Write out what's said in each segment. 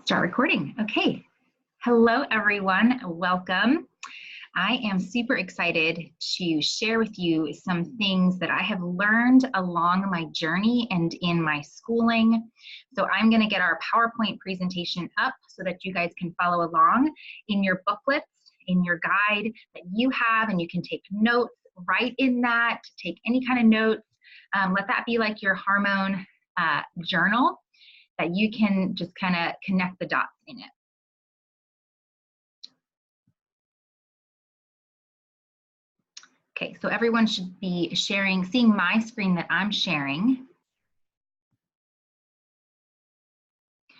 Start recording. Okay. Hello, everyone. Welcome. I am super excited to share with you some things that I have learned along my journey and in my schooling. So I'm going to get our PowerPoint presentation up so that you guys can follow along in your booklets, in your guide that you have, and you can take notes right in that, take any kind of notes. Let that be like your hormone journal that you can just kind of connect the dots in it. Okay, so everyone should be seeing my screen that I'm sharing.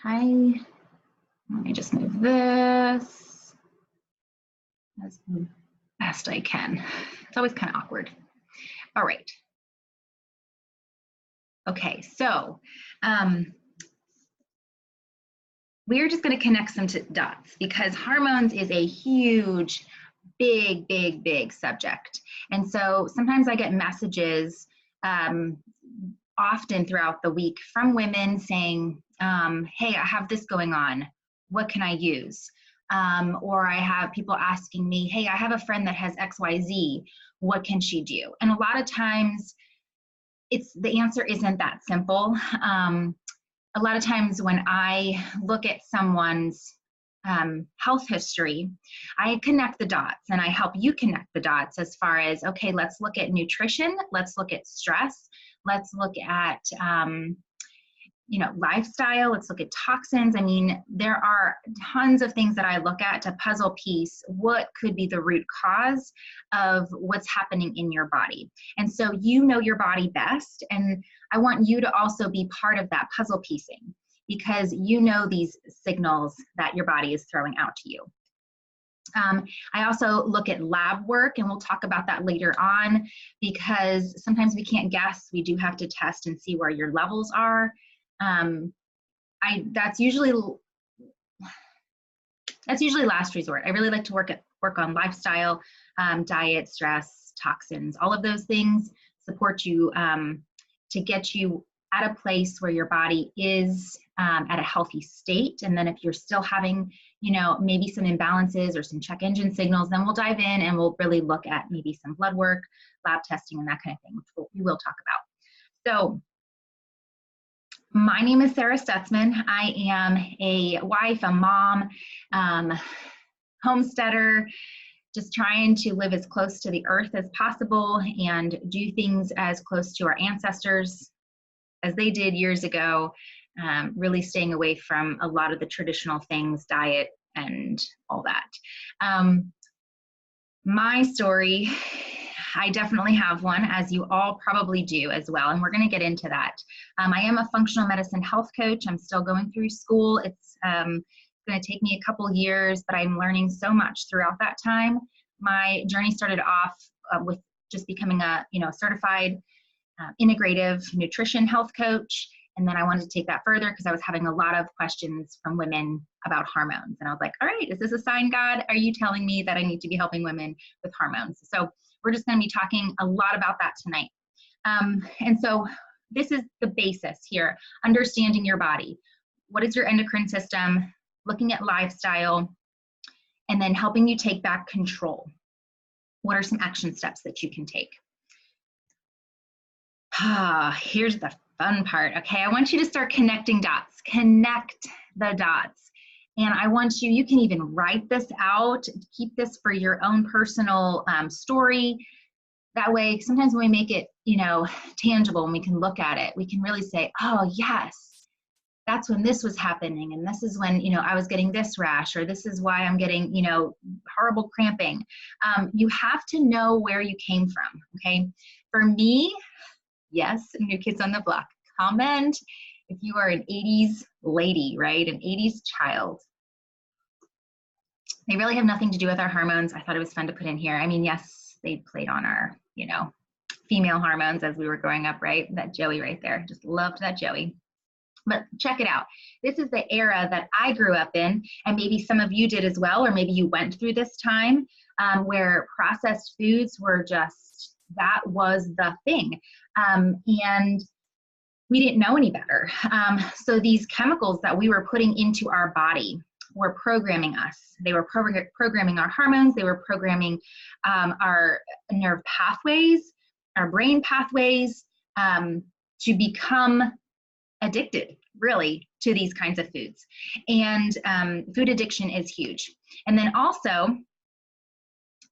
Okay, let me just move this as best I can. It's always kind of awkward. All right. Okay, so we're just going to connect some dots because hormones is a huge, big subject. And so sometimes I get messages often throughout the week from women saying, hey, I have this going on. What can I use? Or I have people asking me, hey, I have a friend that has XYZ. What can she do? And a lot of times the answer isn't that simple. A lot of times when I look at someone's health history, I connect the dots and I help you connect the dots as far as, okay, let's look at nutrition, let's look at stress, let's look at, lifestyle, let's look at toxins. I mean, there are tons of things that I look at to puzzle piece what could be the root cause of what's happening in your body. And so you know your body best, and I want you to also be part of that puzzle piecing because you know these signals that your body is throwing out to you. I also look at lab work, and we'll talk about that later on because sometimes we can't guess. We do have to test and see where your levels are. That's usually last resort. I really like to work on lifestyle, diet, stress, toxins, all of those things support you to get you at a place where your body is at a healthy state. And then if you're still having, maybe some imbalances or some check engine signals, then we'll dive in and we'll really look at maybe some blood work, lab testing, and that kind of thing, which we will talk about. So my name is Sarah Stutzman. I am a wife, a mom, homesteader, just trying to live as close to the earth as possible and do things as close to our ancestors as they did years ago, really staying away from a lot of the traditional things, diet and all that. My story, I definitely have one, as you all probably do as well, and we're going to get into that. I am a functional medicine health coach. I'm still going through school. It's going to take me a couple years, but I'm learning so much throughout that time. My journey started off with just becoming a certified integrative nutrition health coach, and then I wanted to take that further because I was having a lot of questions from women about hormones, and I was like, all right, is this a sign, God? Are you telling me that I need to be helping women with hormones? So we're just going to be talking a lot about that tonight. And so this is the basis here, understanding your body. What is your endocrine system? Looking at lifestyle, and then helping you take back control. What are some action steps that you can take? Here's the fun part. Okay, I want you to start connecting dots. Connect the dots. And I want you can even write this out, keep this for your own personal story. That way, sometimes when we make it, tangible and we can look at it, we can really say, oh yes, that's when this was happening. And this is when, I was getting this rash, or this is why I'm getting, horrible cramping. You have to know where you came from, okay? For me, yes, New Kids on the Block, comment if you are an 80s lady, right? An 80s child. They really have nothing to do with our hormones. I thought it was fun to put in here. I mean, yes, they played on our, female hormones as we were growing up, right? That Joey right there, just loved that Joey. But check it out. This is the era that I grew up in, and maybe some of you did as well, or maybe you went through this time where processed foods were just, that was the thing. And we didn't know any better. So these chemicals that we were putting into our body were programming us. They were programming our hormones. They were programming our nerve pathways, our brain pathways, to become addicted, really, to these kinds of foods. And food addiction is huge. And then also,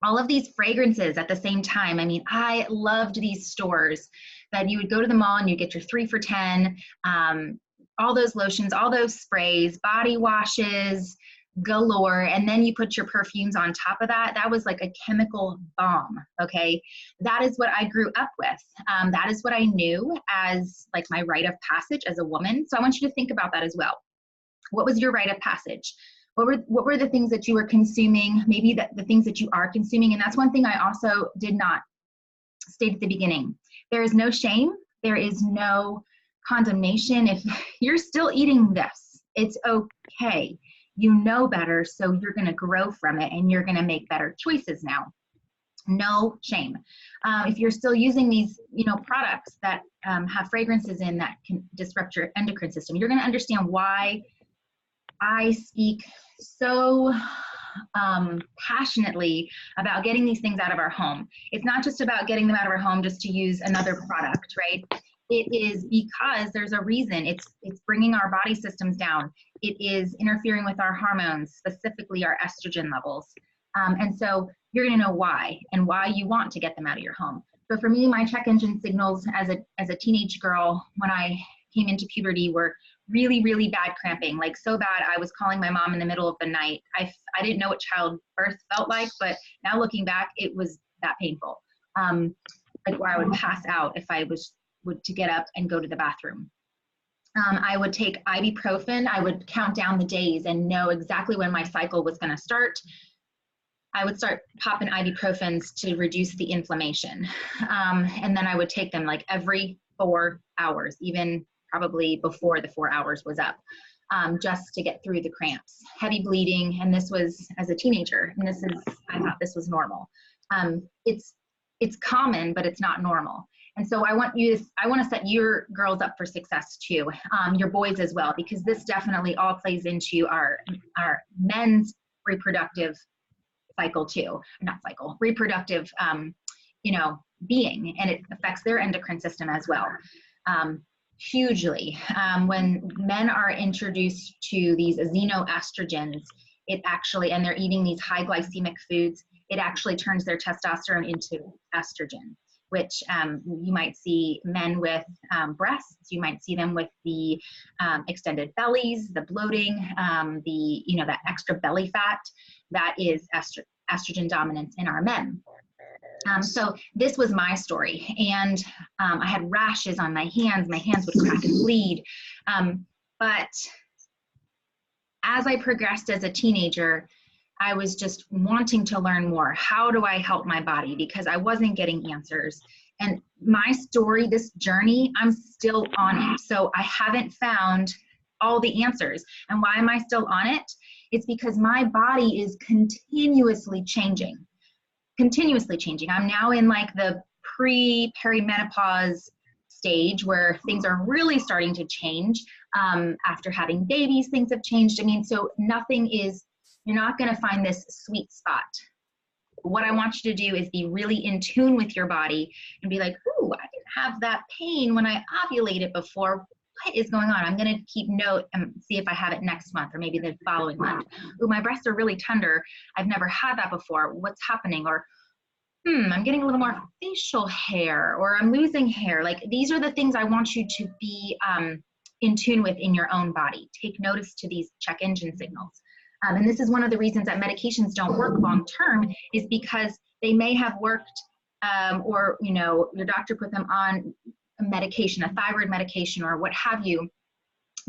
all of these fragrances at the same time. I mean, I loved these stores that you would go to the mall and you get your 3 for $10, all those lotions, all those sprays, body washes galore, and then you put your perfumes on top of that. That was like a chemical bomb, okay? That is what I grew up with. That is what I knew as like my rite of passage as a woman. So I want you to think about that as well. What was your rite of passage? What were the things that you were consuming? Maybe the things that you are consuming. And that's one thing I also did not state at the beginning. There is no shame. There is no condemnation. If you're still eating this, it's okay. You know better, so you're going to grow from it and you're going to make better choices now. No shame. If you're still using these, products that have fragrances in that can disrupt your endocrine system, you're going to understand why I speak so passionately about getting these things out of our home. It's not just about getting them out of our home just to use another product, right? It is because there's a reason. It's bringing our body systems down. It is interfering with our hormones, specifically our estrogen levels. And so you're going to know why and why you want to get them out of your home. So for me, my check engine signals as a teenage girl when I came into puberty were really, really bad cramping, like so bad I was calling my mom in the middle of the night. I didn't know what childbirth felt like, but now looking back, it was that painful. Like where I would pass out if I would to get up and go to the bathroom. I would take ibuprofen. I would count down the days and know exactly when my cycle was going to start. I would start popping ibuprofens to reduce the inflammation. And then I would take them like every 4 hours, even probably before the 4 hours was up, just to get through the cramps. Heavy bleeding, and this was as a teenager, and I thought this was normal. It's common, but it's not normal. And so I want to set your girls up for success too, your boys as well, because this definitely all plays into our men's reproductive cycle too, not cycle, reproductive, being, and it affects their endocrine system as well. Hugely. When men are introduced to these xenoestrogens, and they're eating these high glycemic foods, it actually turns their testosterone into estrogen, which you might see men with breasts, you might see them with the extended bellies, the bloating, that extra belly fat. That is estrogen dominance in our men. So this was my story, and I had rashes on my hands. My hands would crack and bleed. But as I progressed as a teenager, I was just wanting to learn more. How do I help my body? Because I wasn't getting answers. And my story, this journey, I'm still on it. So I haven't found all the answers. And why am I still on it? It's because my body is continuously changing. I'm now in like the perimenopause stage where things are really starting to change. After having babies, things have changed. I mean, so you're not going to find this sweet spot. What I want you to do is be really in tune with your body and be like, ooh, I didn't have that pain when I ovulated before. What is going on? I'm going to keep note and see if I have it next month or maybe the following month. Ooh, my breasts are really tender. I've never had that before. What's happening? Or, I'm getting a little more facial hair, or I'm losing hair. Like, these are the things I want you to be in tune with in your own body. Take notice to these check engine signals. And this is one of the reasons that medications don't work long term, is because they may have worked, or your doctor put them on a medication, a thyroid medication, or what have you,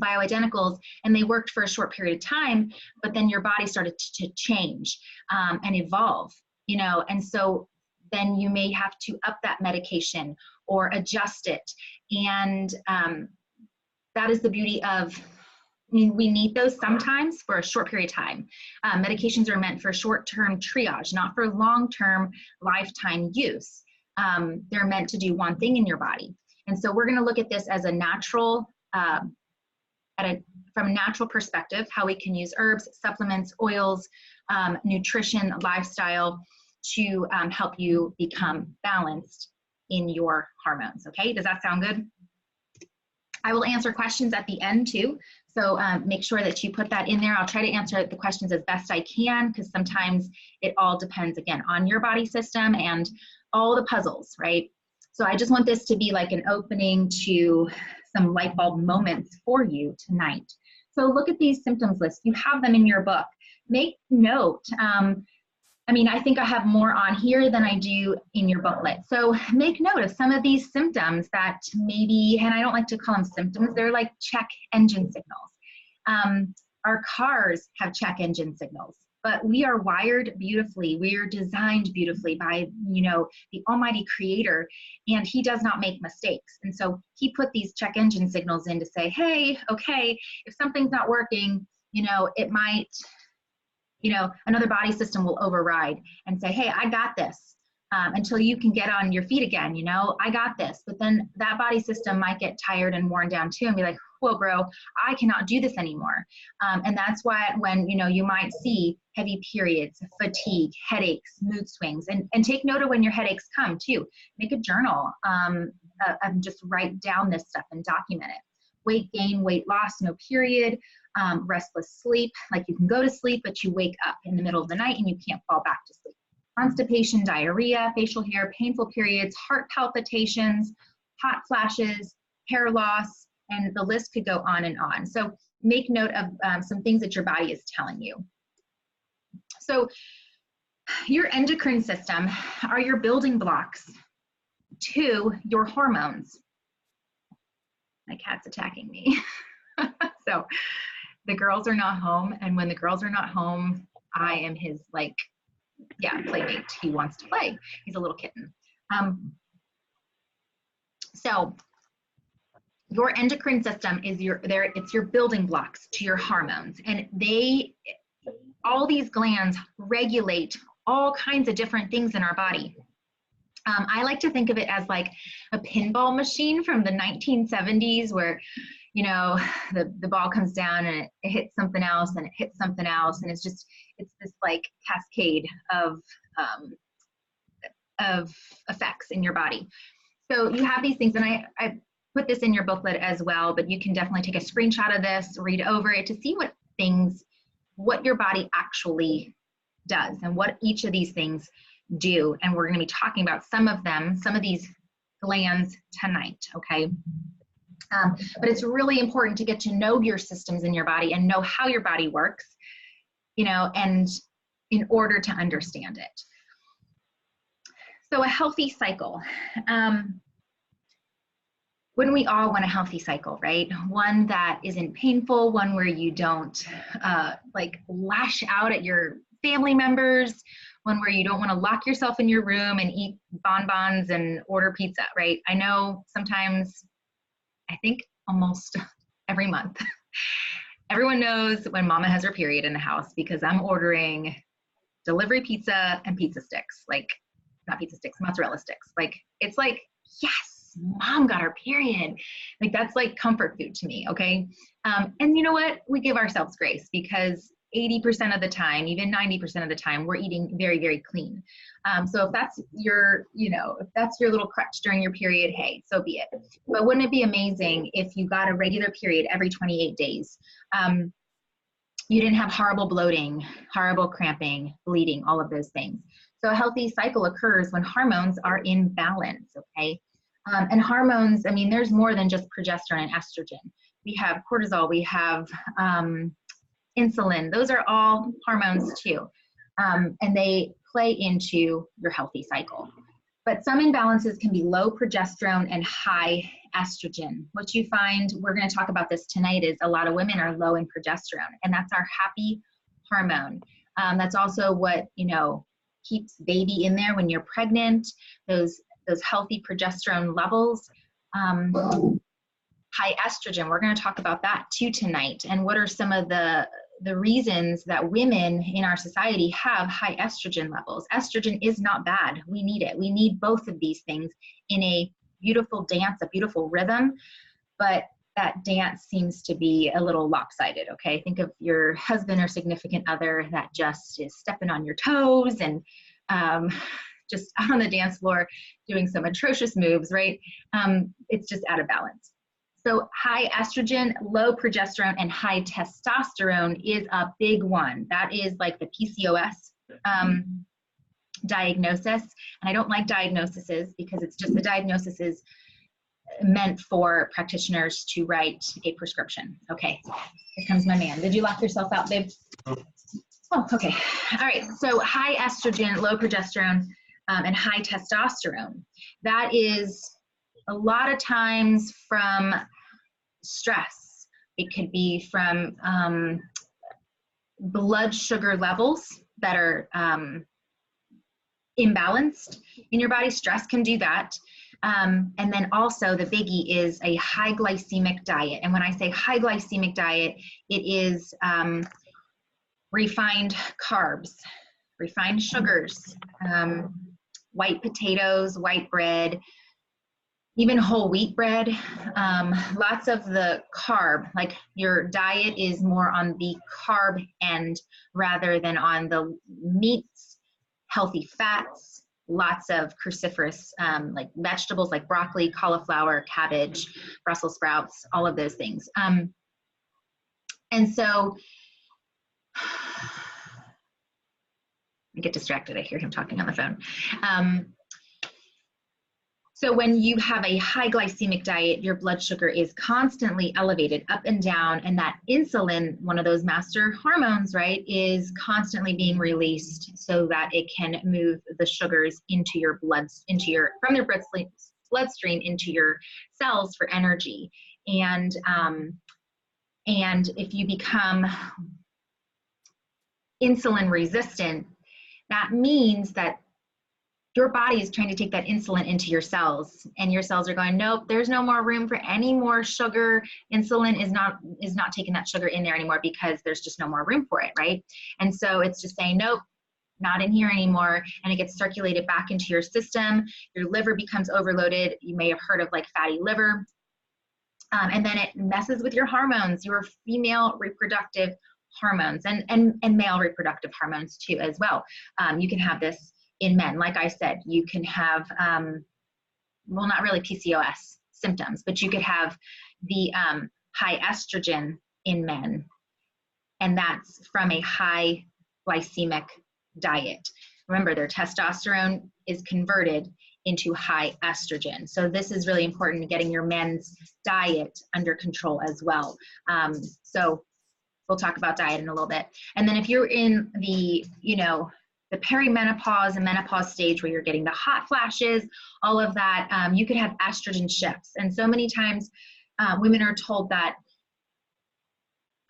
bioidenticals, and they worked for a short period of time, but then your body started to change and evolve, and so then you may have to up that medication or adjust it. And that is the beauty of, we need those sometimes for a short period of time. Medications are meant for short-term triage, not for long-term lifetime use. They're meant to do one thing in your body. And so we're going to look at this as a natural, from a natural perspective, how we can use herbs, supplements, oils, nutrition, lifestyle to help you become balanced in your hormones. Okay, does that sound good? I will answer questions at the end too, so make sure that you put that in there. I'll try to answer the questions as best I can, because sometimes it all depends, again, on your body system and all the puzzles, right? So I just want this to be like an opening to some light bulb moments for you tonight. So look at these symptoms lists. You have them in your book. Make note. I mean, I think I have more on here than I do in your booklet. So make note of some of these symptoms that maybe, and I don't like to call them symptoms, they're like check engine signals. Our cars have check engine signals, but we are wired beautifully. We are designed beautifully by, you know, the Almighty Creator, and He does not make mistakes. And so He put these check engine signals in to say, hey, okay, if something's not working, you know, it might, you know, another body system will override and say, hey, I got this, until you can get on your feet again, you know, I got this. But then that body system might get tired and worn down too and be like, whoa, bro, I cannot do this anymore. And that's why when, you know, you might see heavy periods, fatigue, headaches, mood swings, and take note of when your headaches come too. Make a journal, and just write down this stuff and document it. Weight gain, weight loss, no period, restless sleep, like you can go to sleep, but you wake up in the middle of the night and you can't fall back to sleep. Constipation, diarrhea, facial hair, painful periods, heart palpitations, hot flashes, hair loss, and the list could go on and on. So make note of some things that your body is telling you. So your endocrine system are your building blocks to your hormones. My cat's attacking me. So the girls are not home, and when the girls are not home, I am his, like, yeah, playmate. He wants to play. He's a little kitten. So your endocrine system is it's your building blocks to your hormones, and all these glands regulate all kinds of different things in our body. I like to think of it as like a pinball machine from the 1970s where, you know, the ball comes down and it hits something else and it hits something else. And it's this like cascade of effects in your body. So you have these things, and I put this in your booklet as well, but you can definitely take a screenshot of this, read over it to see what your body actually does and what each of these things do. And we're going to be talking about some of these glands tonight, okay? But it's really important to get to know your systems in your body and know how your body works, you know, and in order to understand it. So a healthy cycle. Wouldn't we all want a healthy cycle, right? One that isn't painful, one where you don't like lash out at your family members, one where you don't want to lock yourself in your room and eat bonbons and order pizza, right? I know sometimes, I think almost every month, everyone knows when mama has her period in the house because I'm ordering delivery pizza and pizza sticks, like, not pizza sticks, mozzarella sticks. Like, it's like, yes, mom got her period. Like, that's like comfort food to me, okay? And you know what? We give ourselves grace because 80% of the time, even 90% of the time, we're eating very, very clean. So if that's your, you know, if that's your little crutch during your period, hey, so be it. But wouldn't it be amazing if you got a regular period every 28 days? You didn't have horrible bloating, horrible cramping, bleeding, all of those things. So a healthy cycle occurs when hormones are in balance, okay? And hormones, I mean, there's more than just progesterone and estrogen. We have cortisol, we have insulin. Those are all hormones too. And they play into your healthy cycle. But some imbalances can be low progesterone and high estrogen. What you find, we're going to talk about this tonight, is a lot of women are low in progesterone, and that's our happy hormone. That's also what, you know, keeps baby in there when you're pregnant, those healthy progesterone levels. High estrogen, we're going to talk about that too tonight, and what are some of the reasons that women in our society have high estrogen levels. Estrogen is not bad. We need it. We need both of these things in a beautiful dance, a beautiful rhythm, but that dance seems to be a little lopsided, okay? Think of your husband or significant other that just is stepping on your toes and just out on the dance floor doing some atrocious moves, right? It's just out of balance. So high estrogen, low progesterone, and high testosterone is a big one. That is like the PCOS diagnosis. And I don't like diagnoses because it's just the diagnosis is meant for practitioners to write a prescription. Okay, here comes my man. Did you lock yourself out, babe? Oh, okay. All right, so high estrogen, low progesterone, and high testosterone. That is a lot of times from stress. It could be from blood sugar levels that are imbalanced in your body. Stress can do that. And then also the biggie is a high glycemic diet. And when I say high glycemic diet, it is refined carbs, refined sugars, white potatoes, white bread, even whole wheat bread, lots of the carb, like your diet is more on the carb end rather than on the meats, healthy fats, lots of cruciferous like vegetables like broccoli, cauliflower, cabbage, Brussels sprouts, all of those things. And so, I get distracted, I hear him talking on the phone. So when you have a high glycemic diet, your blood sugar is constantly elevated up and down, and that insulin, one of those master hormones, right, is constantly being released so that it can move the sugars into your blood, from your bloodstream into your cells for energy. And if you become insulin resistant, that means that your body is trying to take that insulin into your cells, and your cells are going, nope, there's no more room for any more sugar. Insulin is not taking that sugar in there anymore because there's just no more room for it, right? And so it's just saying, nope, not in here anymore, and it gets circulated back into your system. Your liver becomes overloaded. You may have heard of like fatty liver. And then it messes with your hormones, your female reproductive hormones, and male reproductive hormones too as well. You can have this in men. Like I said, you can have, well, not really PCOS symptoms, but you could have the high estrogen in men, and that's from a high glycemic diet. Remember, their testosterone is converted into high estrogen. So this is really important, getting your men's diet under control as well. So we'll talk about diet in a little bit. And then if you're in the, the perimenopause and menopause stage where you're getting the hot flashes, all of that, you could have estrogen shifts. And so many times women are told that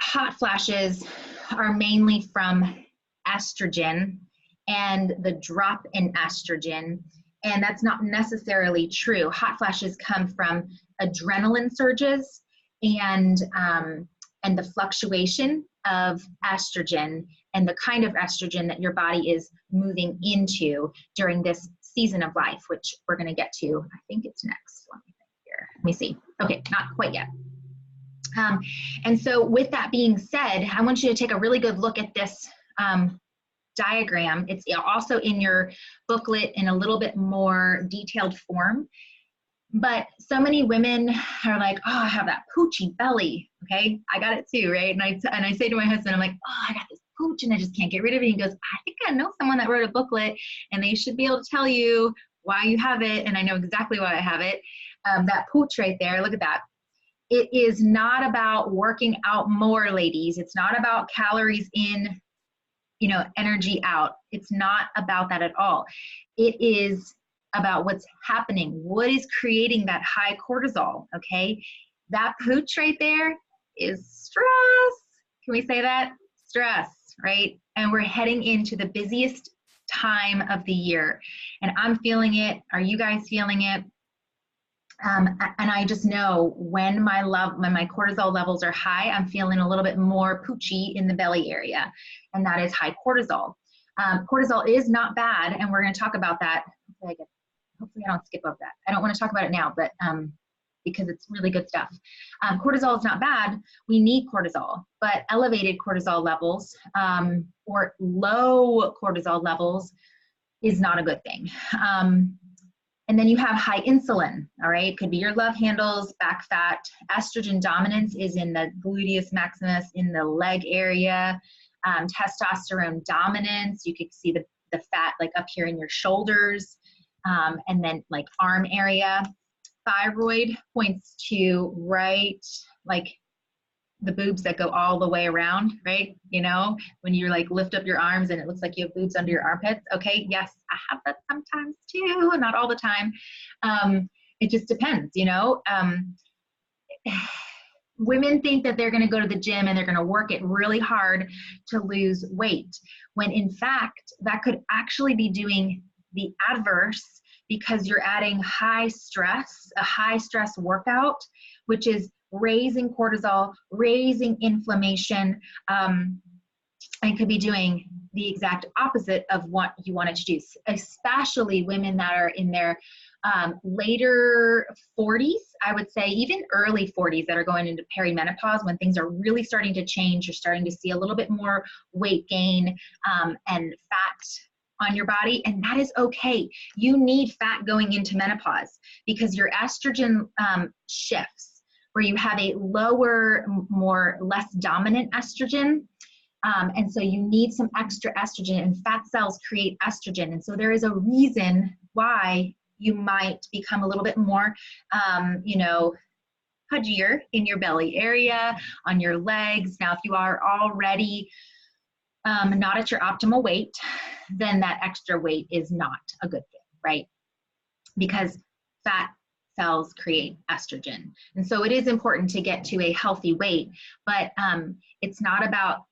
hot flashes are mainly from estrogen and the drop in estrogen. And that's not necessarily true. Hot flashes come from adrenaline surges and the fluctuation of estrogen and the kind of estrogen that your body is moving into during this season of life, which we're going to get to. I think it's next. Let me think here. Let me see. Okay, not quite yet. And so with that being said, I want you to take a really good look at this diagram. It's also in your booklet in a little bit more detailed form. But so many women are like, oh, I have that poochy belly. Okay, I got it too, right? And I say to my husband, I'm like, oh, I got this pooch and I just can't get rid of it. He goes, I think I know someone that wrote a booklet and they should be able to tell you why you have it. And I know exactly why I have it. That pooch right there, look at that. It is not about working out more, ladies. It's not about calories in, energy out. It's not about that at all. It is about what's happening. What is creating that high cortisol, okay? That pooch right there is stress. Can we say that? Stress, right? And we're heading into the busiest time of the year. And I'm feeling it. Are you guys feeling it? And I just know when my cortisol levels are high, I'm feeling a little bit more poochy in the belly area, and that is high cortisol. Cortisol is not bad, and we're going to talk about that. hopefully I don't skip over that. I don't want to talk about it now, but because it's really good stuff. Cortisol is not bad. We need cortisol, but elevated cortisol levels or low cortisol levels is not a good thing. And then you have high insulin, all right? It could be your love handles, back fat. Estrogen dominance is in the gluteus maximus, in the leg area. Testosterone dominance, you could see the fat like up here in your shoulders, and then like arm area. Thyroid points to right, like the boobs that go all the way around, right? You know, when you like lift up your arms and it looks like you have boobs under your armpits. Okay, yes, I have that sometimes too, not all the time. It just depends, you know. Women think that they're going to go to the gym and they're going to work it really hard to lose weight, when in fact that could actually be doing the adverse, because you're adding high stress, a high stress workout, which is raising cortisol, raising inflammation, and could be doing the exact opposite of what you want it to do, especially women that are in their later 40s, I would say, even early 40s that are going into perimenopause, when things are really starting to change. You're starting to see a little bit more weight gain and fat on your body, and that is okay. You need fat going into menopause because your estrogen shifts, where you have a lower, less dominant estrogen. And so you need some extra estrogen, and fat cells create estrogen. And so there is a reason why you might become a little bit more, you know, pudgier in your belly area, on your legs. Now, if you are already not at your optimal weight, then that extra weight is not a good thing, right? Because fat cells create estrogen. And so it is important to get to a healthy weight, but it's not about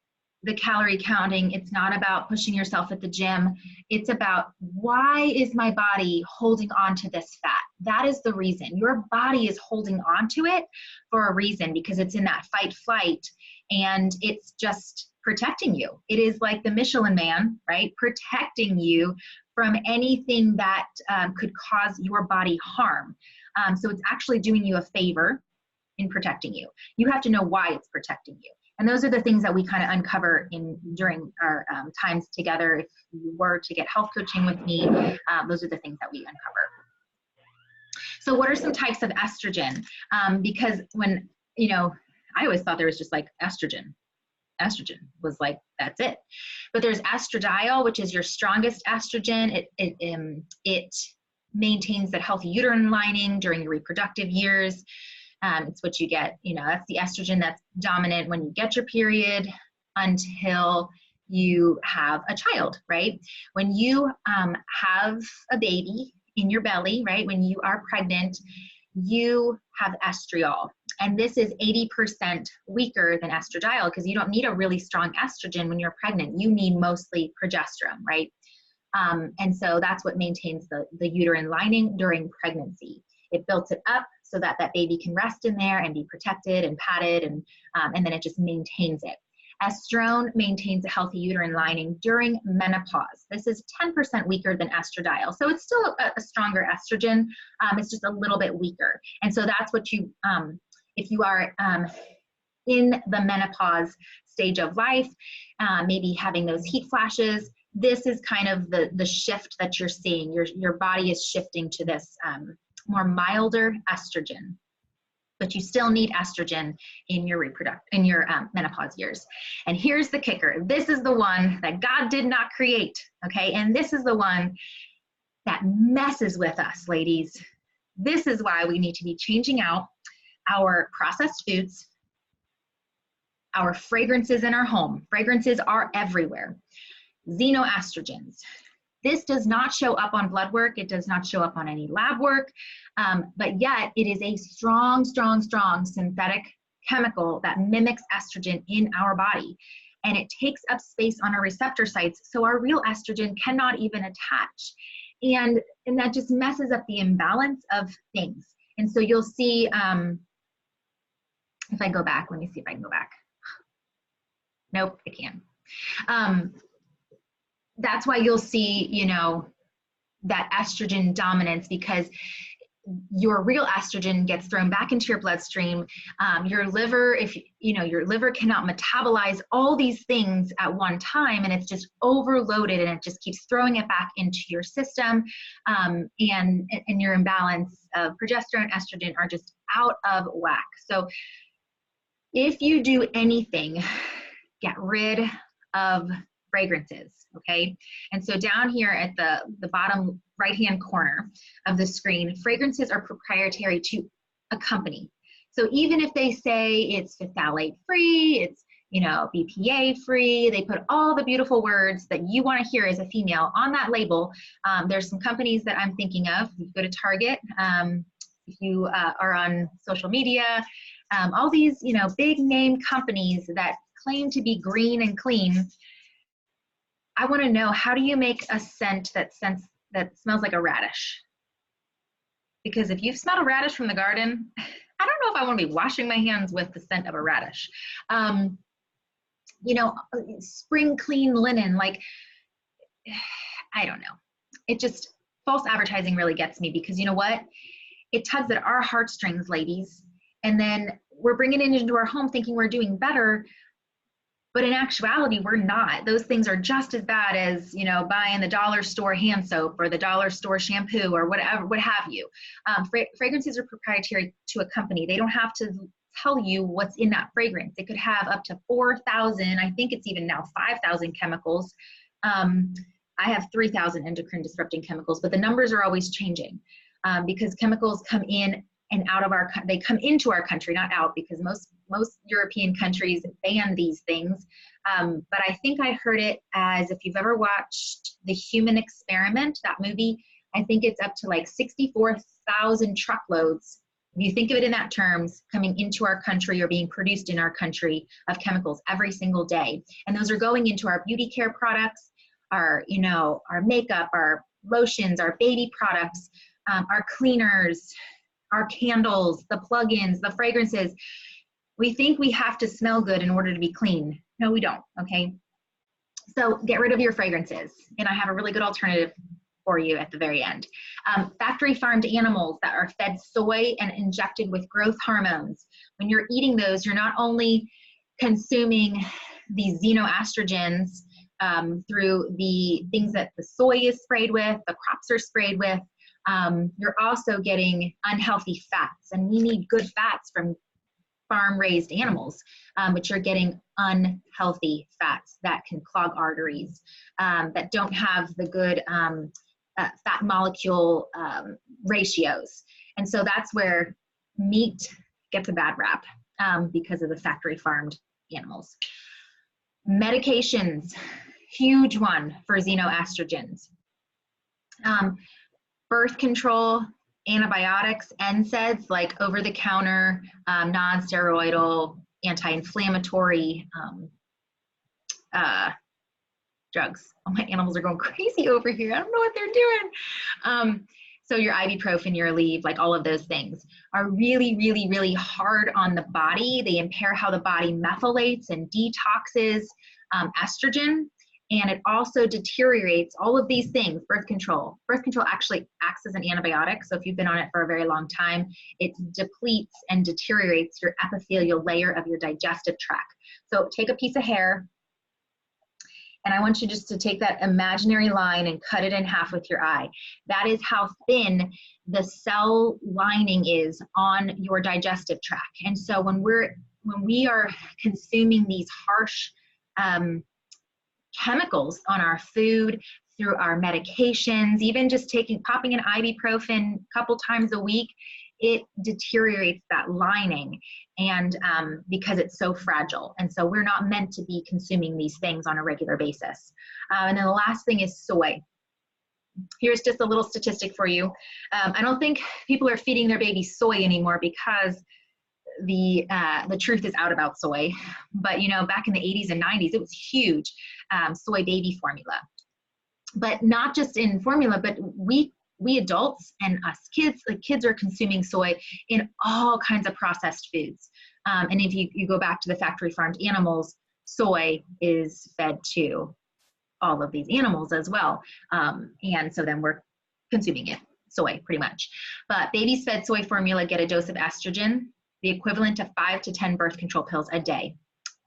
the calorie counting. It's not about pushing yourself at the gym. It's about, why is my body holding on to this fat? That is the reason. Your body is holding on to it for a reason, because it's in that fight flight, and it's just protecting you. It is like the Michelin Man, right? Protecting you from anything that could cause your body harm. So it's actually doing you a favor in protecting you. You have to know why it's protecting you. And those are the things that we kind of uncover during our times together. If you were to get health coaching with me, those are the things that we uncover. So what are some types of estrogen? Because when, you know, I always thought there was just like estrogen. Estrogen was like, that's it. But there's estradiol, which is your strongest estrogen. It maintains that healthy uterine lining during your reproductive years. It's what you get, you know, that's the estrogen that's dominant when you get your period until you have a child, right? When you have a baby in your belly, right? When you are pregnant, you have estriol. And this is 80% weaker than estradiol, because you don't need a really strong estrogen when you're pregnant. You need mostly progesterone, right? And so that's what maintains the uterine lining during pregnancy. It builds it up so that that baby can rest in there and be protected and padded, and then it just maintains it. Estrone maintains a healthy uterine lining during menopause. This is 10% weaker than estradiol. So it's still a stronger estrogen. It's just a little bit weaker. And so that's what you, if you are in the menopause stage of life, maybe having those heat flashes, this is kind of the shift that you're seeing. Your body is shifting to this more milder estrogen, but you still need estrogen in your menopause years. And here's the kicker. This is the one that God did not create, okay? And this is the one that messes with us, ladies. This is why we need to be changing out our processed foods, our fragrances in our home. Fragrances are everywhere. Xenoestrogens. This does not show up on blood work. It does not show up on any lab work, but yet it is a strong, strong, strong synthetic chemical that mimics estrogen in our body. And it takes up space on our receptor sites, so our real estrogen cannot even attach. And that just messes up the imbalance of things. And so you'll see, if I go back, let me see if I can go back. Nope, I can't. That's why you'll see, you know, that estrogen dominance, because your real estrogen gets thrown back into your bloodstream. Your liver, if you know, your liver cannot metabolize all these things at one time, and it's just overloaded, and it just keeps throwing it back into your system. And your imbalance of progesterone, estrogen are just out of whack. So if you do anything, get rid of fragrances, okay? And so down here at the bottom right-hand corner of the screen, fragrances are proprietary to a company. So even if they say it's phthalate free, it's, you know, BPA free, they put all the beautiful words that you want to hear as a female on that label. There's some companies that I'm thinking of. You go to Target, if you are on social media, all these, you know, big name companies that claim to be green and clean. I want to know, how do you make a scent that smells like a radish? Because if you've smelled a radish from the garden, I don't know if I want to be washing my hands with the scent of a radish. You know, spring clean linen, like, I don't know. It just, false advertising really gets me, because you know what? It tugs at our heartstrings, ladies. And then we're bringing it into our home thinking we're doing better. But in actuality, we're not. Those things are just as bad as, you know, buying the dollar store hand soap or the dollar store shampoo or whatever, what have you. Fragrances are proprietary to a company. They don't have to tell you what's in that fragrance. It could have up to 4,000, I think it's even now 5,000 chemicals. I have 3,000 endocrine disrupting chemicals, but the numbers are always changing because chemicals come in and out of they come into our country, not out, because most European countries ban these things. But I think I heard it as, if you've ever watched The Human Experiment, that movie, I think it's up to like 64,000 truckloads, if you think of it in that terms, coming into our country or being produced in our country of chemicals every single day. And those are going into our beauty care products, our, you know, our makeup, our lotions, our baby products, our cleaners, our candles, the plug-ins, the fragrances. We think we have to smell good in order to be clean. No, we don't, okay? So get rid of your fragrances. And I have a really good alternative for you at the very end. Factory farmed animals that are fed soy and injected with growth hormones. When you're eating those, you're not only consuming these xenoestrogens through the things that the soy is sprayed with, the crops are sprayed with, you're also getting unhealthy fats, and we need good fats from farm-raised animals, but you're getting unhealthy fats that can clog arteries, that don't have the good fat molecule ratios. And so that's where meat gets a bad rap because of the factory farmed animals. Medications, huge one for xenoestrogens. Birth control, antibiotics, NSAIDs, like over-the-counter, non-steroidal, anti-inflammatory drugs. Oh, my animals are going crazy over here. I don't know what they're doing. So your ibuprofen, your Aleve, like all of those things are really, really, really hard on the body. They impair how the body methylates and detoxes estrogen. And it also deteriorates all of these things. Birth control. Birth control actually acts as an antibiotic. So if you've been on it for a very long time, it depletes and deteriorates your epithelial layer of your digestive tract. So take a piece of hair, and I want you just to take that imaginary line and cut it in half with your eye. That is how thin the cell lining is on your digestive tract. And so when we are consuming these harsh chemicals on our food, through our medications, even just popping an ibuprofen a couple times a week, it deteriorates that lining, and because it's so fragile. And so we're not meant to be consuming these things on a regular basis. And then the last thing is soy. Here's just a little statistic for you. I don't think people are feeding their babies soy anymore because the truth is out about soy. But you know, back in the 80s and 90s, it was huge, soy baby formula. But not just in formula, but we adults and us kids, like kids are consuming soy in all kinds of processed foods. And if you go back to the factory farmed animals, soy is fed to all of these animals as well. And so then we're consuming it, soy pretty much. But babies fed soy formula get a dose of estrogen, the equivalent of 5 to 10 birth control pills a day.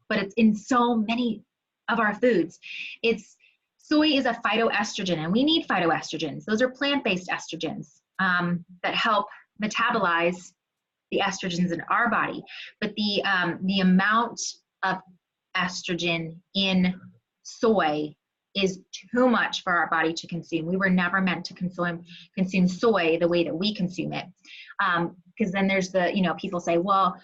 But it's in so many of our foods. Soy is a phytoestrogen, and we need phytoestrogens. Those are plant-based estrogens that help metabolize the estrogens in our body. But the amount of estrogen in soy is too much for our body to consume. We were never meant to consume soy the way that we consume it. Because then there's people say, well,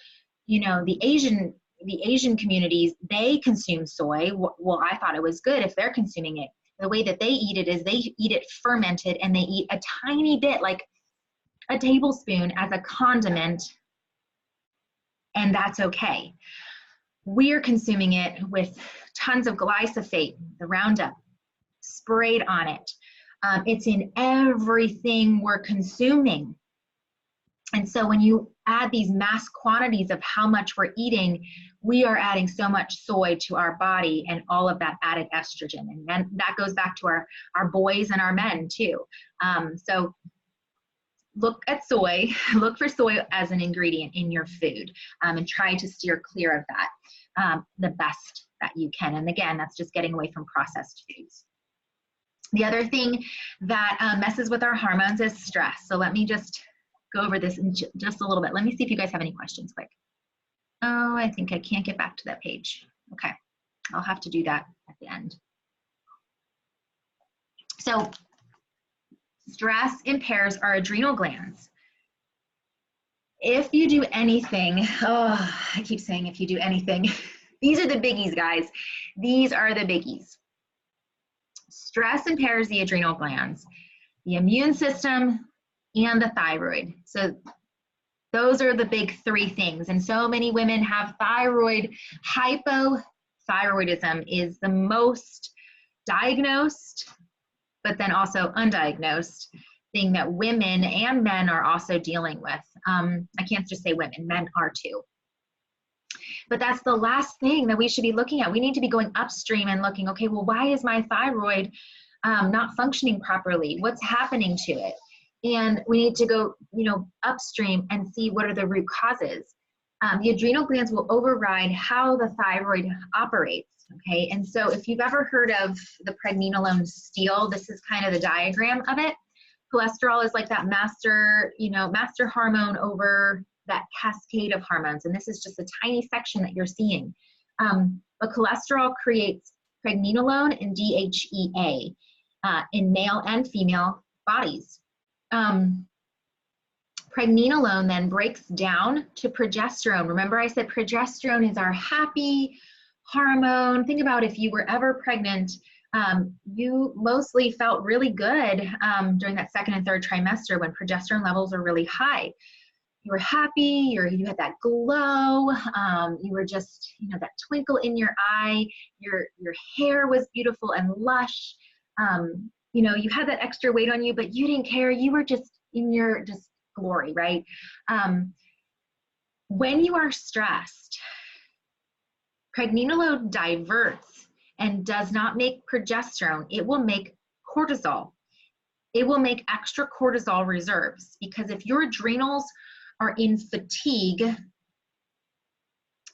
the Asian communities, they consume soy. Well, I thought it was good if they're consuming it. The way that they eat it is they eat it fermented, and they eat a tiny bit, like a tablespoon, as a condiment, and that's okay. We're consuming it with tons of glyphosate, the Roundup, sprayed on it. It's in everything we're consuming. And so when you add these mass quantities of how much we're eating, we are adding so much soy to our body and all of that added estrogen. And then that goes back to our boys and our men too. So look at soy, look for soy as an ingredient in your food, and try to steer clear of that the best that you can. And again, that's just getting away from processed foods. The other thing that messes with our hormones is stress. So let me just go over this in just a little bit. Let me see if you guys have any questions quick. Oh, I think I can't get back to that page. Okay, I'll have to do that at the end. So stress impairs our adrenal glands. If you do anything, oh, I keep saying if you do anything, these are the biggies, guys. These are the biggies. Stress impairs the adrenal glands, the immune system, and the thyroid. So those are the big three things. And so many women have thyroid. Hypothyroidism is the most diagnosed, but then also undiagnosed thing that women and men are also dealing with. I can't just say women, men are too. But that's the last thing that we should be looking at. We need to be going upstream and looking, okay, well, why is my thyroid not functioning properly? What's happening to it? And we need to go, upstream and see what are the root causes. The adrenal glands will override how the thyroid operates, okay? And so if you've ever heard of the pregnenolone steal, this is kind of the diagram of it. Cholesterol is like that master hormone over that cascade of hormones. And this is just a tiny section that you're seeing. But cholesterol creates pregnenolone and DHEA in male and female bodies. Pregnenolone then breaks down to progesterone. Remember I said progesterone is our happy hormone. Think about if you were ever pregnant, you mostly felt really good during that second and third trimester when progesterone levels are really high. You were happy, you had that glow, you were just, that twinkle in your eye, your hair was beautiful and lush. You had that extra weight on you, but you didn't care. You were just in your glory, right? When you are stressed, pregnenolone diverts and does not make progesterone. It will make cortisol. It will make extra cortisol reserves, because if your adrenals are in fatigue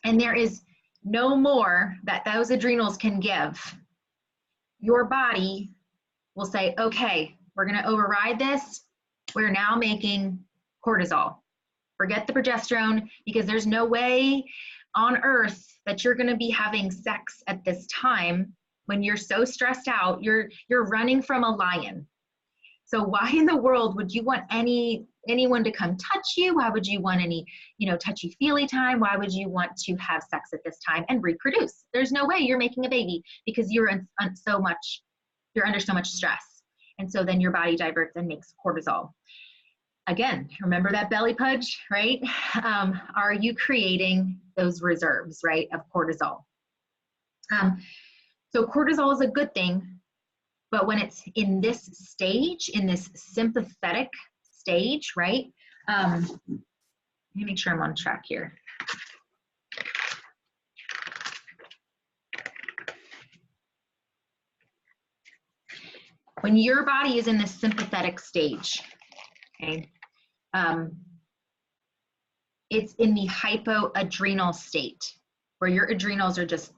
and there is no more that those adrenals can give, your body will say, okay, we're going to override this. We're now making cortisol. Forget the progesterone, because there's no way on earth that you're going to be having sex at this time when you're so stressed out. You're running from a lion. So why in the world would you want anyone to come touch you? Why would you want any, touchy-feely time? Why would you want to have sex at this time and reproduce? There's no way you're making a baby, because you're under so much stress. And so then your body diverts and makes cortisol. Again, remember that belly pudge, right? Are you creating those reserves, right, of cortisol? So cortisol is a good thing, but when it's in this stage, in this sympathetic stage, right? Let me make sure I'm on track here. When your body is in the sympathetic stage, okay, it's in the hypoadrenal state where your adrenals are just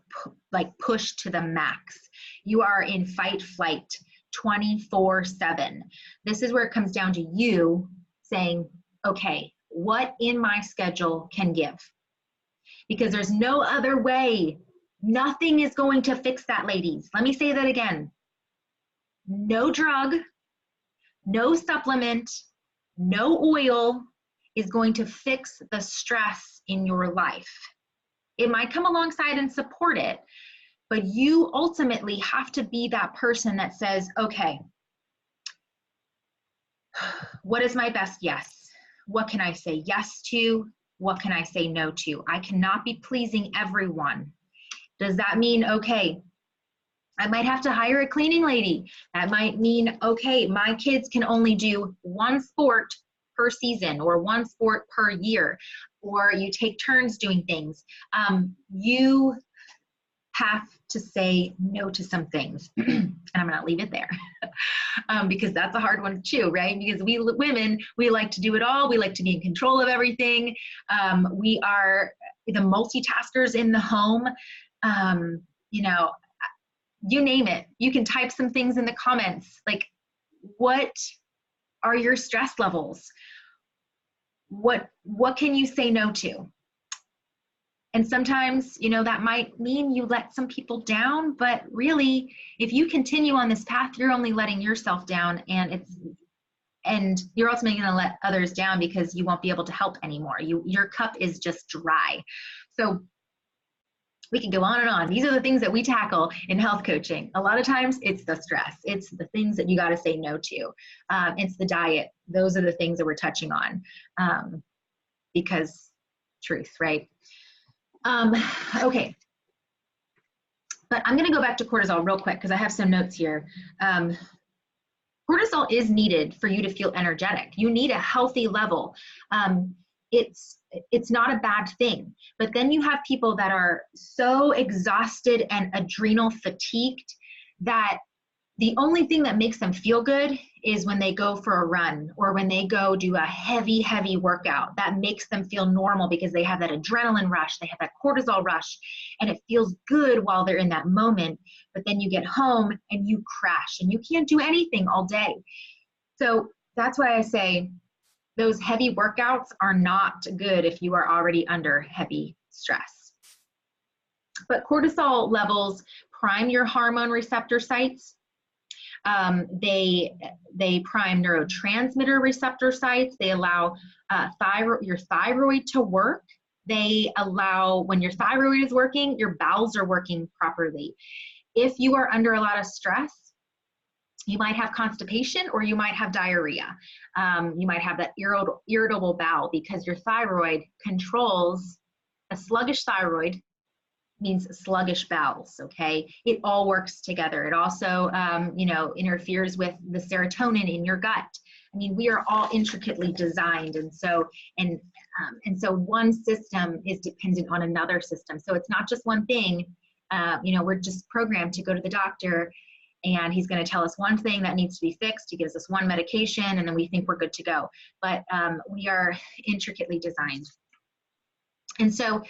like pushed to the max. You are in fight flight 24/7. This is where it comes down to you saying, okay, what in my schedule can give? Because there's no other way. Nothing is going to fix that, ladies. Let me say that again. No drug, no supplement, no oil is going to fix the stress in your life. It might come alongside and support it, but you ultimately have to be that person that says, okay, what is my best yes? What can I say yes to? What can I say no to? I cannot be pleasing everyone. Does that mean, okay, I might have to hire a cleaning lady? That might mean, okay, my kids can only do one sport per season or one sport per year, or you take turns doing things. You have to say no to some things. And I'm gonna leave it there because that's a hard one to chew, right? Because we women, we like to do it all. We like to be in control of everything. We are the multitaskers in the home. You know, you name it. You can type some things in the comments. Like, what are your stress levels? What can you say no to? And sometimes, you know, that might mean you let some people down, but really, if you continue on this path, you're only letting yourself down, and you're ultimately going to let others down because you won't be able to help anymore. Your cup is just dry. So we can go on and on. These are the things that we tackle in health coaching. A lot of times it's the stress. It's the things that you got to say no to. It's the diet. Those are the things that we're touching on because truth, right? Okay. But I'm going to go back to cortisol real quick because I have some notes here. Cortisol is needed for you to feel energetic. You need a healthy level. It's not a bad thing. But then you have people that are so exhausted and adrenal fatigued that the only thing that makes them feel good is when they go for a run or when they go do a heavy, heavy workout. That makes them feel normal because they have that adrenaline rush, they have that cortisol rush, and it feels good while they're in that moment. But then you get home and you crash and you can't do anything all day. So that's why I say those heavy workouts are not good if you are already under heavy stress. But cortisol levels prime your hormone receptor sites. They prime neurotransmitter receptor sites. They allow your thyroid to work. They allow, when your thyroid is working, your bowels are working properly. If you are under a lot of stress, you might have constipation or you might have diarrhea. You might have that irritable bowel because your thyroid controls. A sluggish thyroid means sluggish bowels, okay? It all works together. It also, you know, interferes with the serotonin in your gut. I mean, we are all intricately designed, and so one system is dependent on another system. So it's not just one thing. You know, we're just programmed to go to the doctor, and he's going to tell us one thing that needs to be fixed. He gives us one medication, and then we think we're good to go. But we are intricately designed. And so,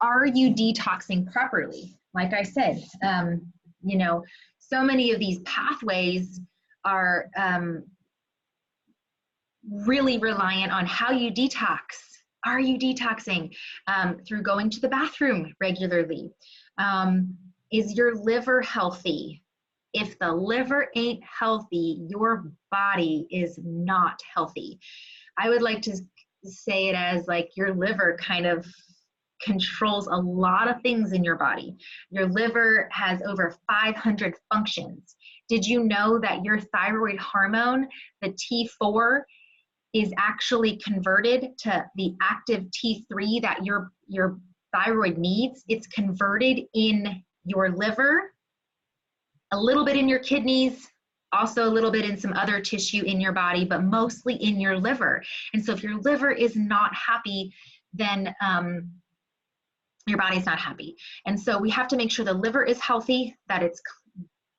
are you detoxing properly? Like I said, you know, so many of these pathways are really reliant on how you detox. Are you detoxing through going to the bathroom regularly? Is your liver healthy? If the liver ain't healthy, your body is not healthy. I would like to say it as like your liver kind of controls a lot of things in your body. Your liver has over 500 functions. Did you know that your thyroid hormone, the T4, is actually converted to the active T3 that your thyroid needs? It's converted in your liver, a little bit in your kidneys, also a little bit in some other tissue in your body, but mostly in your liver. And so if your liver is not happy, then your body's not happy. And so we have to make sure the liver is healthy, that it's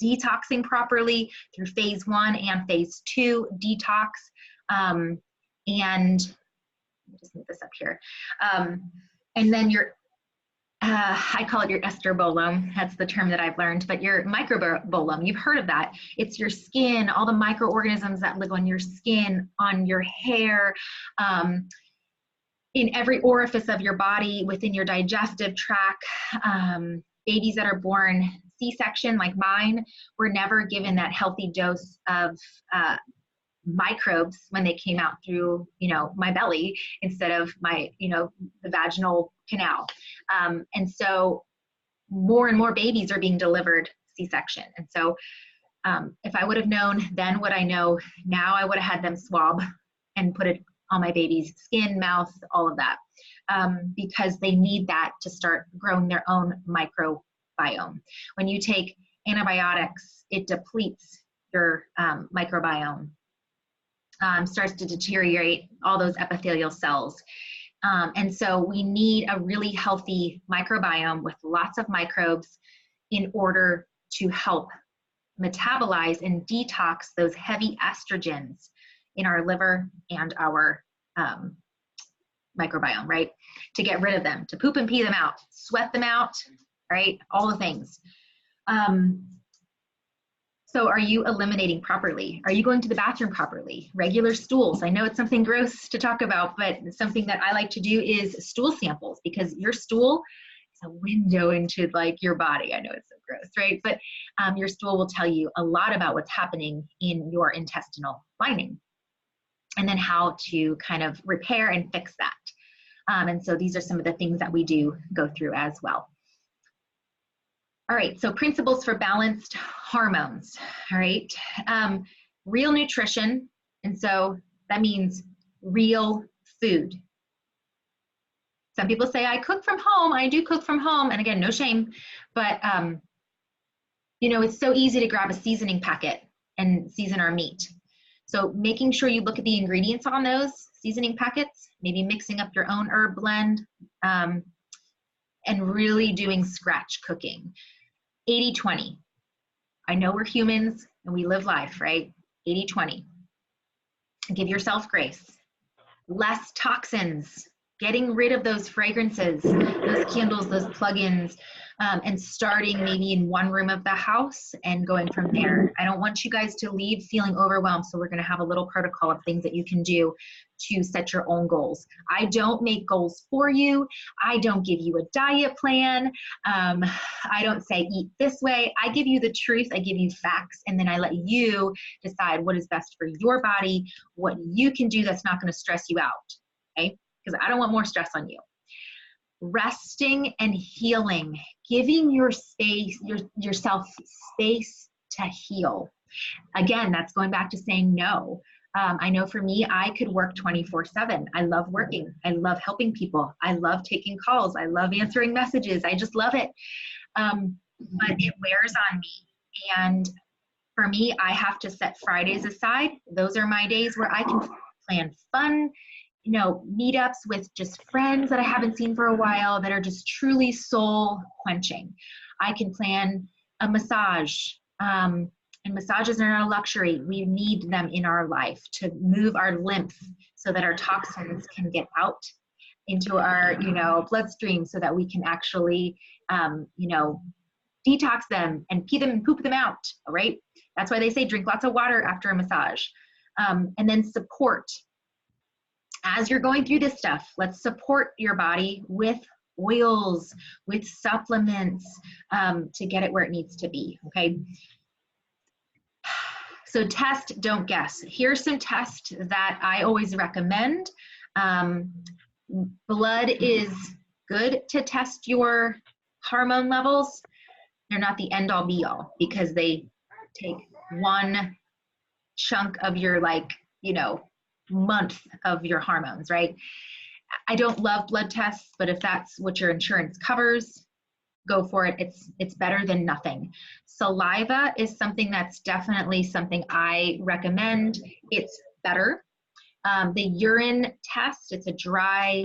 detoxing properly through phase 1 and phase 2 detox. And just move this up here. And then your, I call it your estrobolome. That's the term that I've learned, but your microbolome, you've heard of that. It's your skin, all the microorganisms that live on your skin, on your hair, in every orifice of your body, within your digestive tract. Babies that are born C-section like mine were never given that healthy dose of microbes when they came out through, my belly instead of my, the vaginal canal. And so more and more babies are being delivered C-section. And so if I would have known then what I know now, I would have had them swab and put it on my baby's skin, mouth, all of that, because they need that to start growing their own microbiome. When you take antibiotics, it depletes your microbiome, starts to deteriorate all those epithelial cells. And so we need a really healthy microbiome with lots of microbes in order to help metabolize and detox those heavy estrogens in our liver and our microbiome, right? To get rid of them, to poop and pee them out, sweat them out, right? All the things. So are you eliminating properly? Are you going to the bathroom properly? Regular stools. I know it's something gross to talk about, but something that I like to do is stool samples, because your stool is a window into like your body. I know it's so gross, right? But your stool will tell you a lot about what's happening in your intestinal lining, and then how to kind of repair and fix that. And so these are some of the things that we do go through as well. All right, so principles for balanced hormones, all right? Real nutrition, and so that means real food. Some people say, I cook from home. I do cook from home, and again, no shame, but it's so easy to grab a seasoning packet and season our meat. So making sure you look at the ingredients on those seasoning packets, maybe mixing up your own herb blend, and really doing scratch cooking. 80-20. I know we're humans and we live life, right? 80-20. Give yourself grace. Less toxins. Getting rid of those fragrances, those candles, those plugins, and starting maybe in one room of the house and going from there. I don't want you guys to leave feeling overwhelmed, so we're going to have a little protocol of things that you can do to set your own goals. I don't make goals for you. I don't give you a diet plan. I don't say eat this way. I give you the truth. I give you facts, and then I let you decide what is best for your body, what you can do that's not going to stress you out, okay? Because I don't want more stress on you. Resting and healing, giving yourself space to heal. Again, that's going back to saying no. I know for me, I could work 24/7. I love working. I love helping people. I love taking calls. I love answering messages. I just love it. But it wears on me. And for me, I have to set Fridays aside. Those are my days where I can plan fun, meetups with just friends that I haven't seen for a while that are just truly soul quenching. I can plan a massage, and massages are not a luxury. We need them in our life to move our lymph so that our toxins can get out into our, bloodstream, so that we can actually, detox them and pee them and poop them out, all right? That's why they say drink lots of water after a massage. And then support. As you're going through this stuff, let's support your body with oils, with supplements, to get it where it needs to be, okay? So test, don't guess. Here's some tests that I always recommend. Blood is good to test your hormone levels. They're not the end all be all, because they take one chunk of your month of your hormones, right? I don't love blood tests, but if that's what your insurance covers, go for it. It's better than nothing. Saliva is something that's definitely something I recommend. It's better. The urine test, it's a dry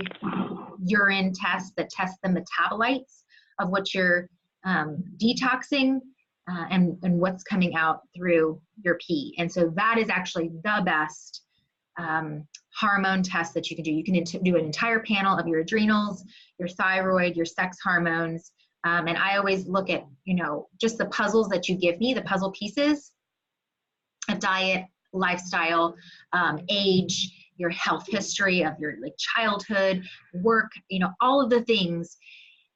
urine test that tests the metabolites of what you're detoxing. and what's coming out through your pee. And so that is actually the best hormone test that you can do. You can do an entire panel of your adrenals, your thyroid, your sex hormones. And I always look at, you know, just the puzzles that you give me, the puzzle pieces of diet, lifestyle, age, your health history of your like childhood, work, you know, all of the things.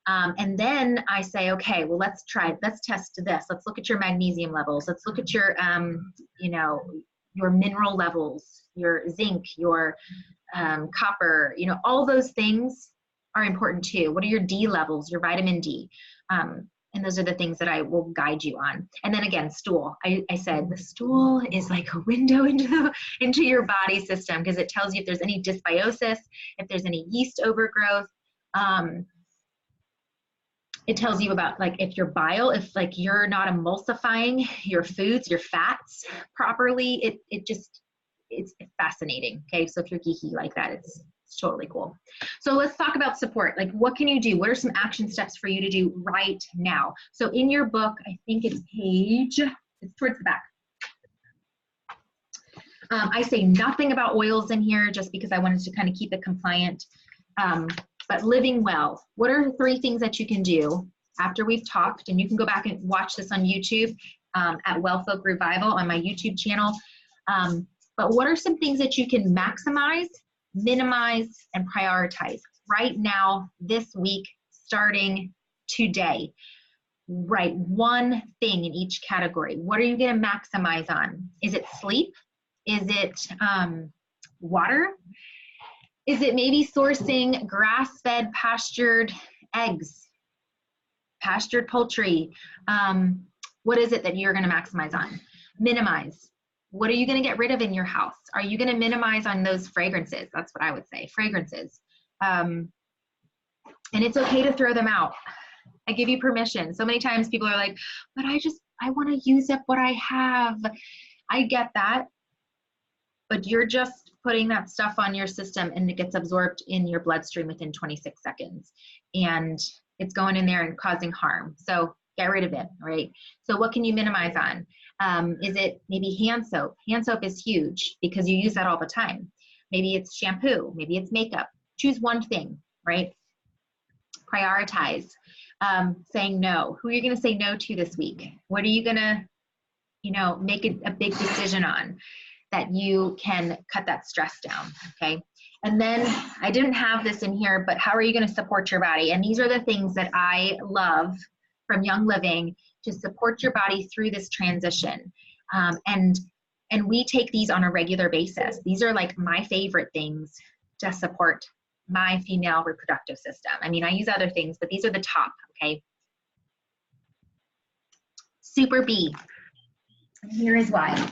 And then I say, okay, well, let's test this. Let's look at your magnesium levels. Let's look at your, you know, your mineral levels, your zinc, your copper, you know, all those things are important too. What are your D levels, your vitamin D? And those are the things that I will guide you on. And then again, stool. I said the stool is like a window into your body system, because it tells you if there's any dysbiosis, if there's any yeast overgrowth. It tells you about like if your bile, if like you're not emulsifying your foods, your fats properly, it's fascinating. Okay, so if you're geeky like that, it's totally cool. So let's talk about support. Like, what can you do? What are some action steps for you to do right now? So in your book, I think it's towards the back. I say nothing about oils in here just because I wanted to kind of keep it compliant. But living well, what are the 3 things that you can do after we've talked? And you can go back and watch this on YouTube at Wellfolk Revival on my YouTube channel. But what are some things that you can maximize, minimize, and prioritize right now, this week, starting today? Write one thing in each category. What are you going to maximize on? Is it sleep? Is it water? Is it maybe sourcing grass-fed, pastured eggs, pastured poultry? What is it that you're going to maximize on? Minimize. What are you going to get rid of in your house? Are you going to minimize on those fragrances? That's what I would say, fragrances. And it's okay to throw them out. I give you permission. So many times people are like, but I want to use up what I have. I get that. But you're just putting that stuff on your system and it gets absorbed in your bloodstream within 26 seconds. And it's going in there and causing harm. So get rid of it, right? So what can you minimize on? Is it maybe hand soap? Hand soap is huge because you use that all the time. Maybe it's shampoo, maybe it's makeup. Choose one thing, right? Prioritize. Saying no. Who are you going to say no to this week? What are you going to, you know, make a big decision on that you can cut that stress down, okay? And then I didn't have this in here, but how are you going to support your body? And these are the things that I love from Young Living to support your body through this transition. And we take these on a regular basis. These are like my favorite things to support my female reproductive system. I mean, I use other things, but these are the top, okay? Super B. And here is why.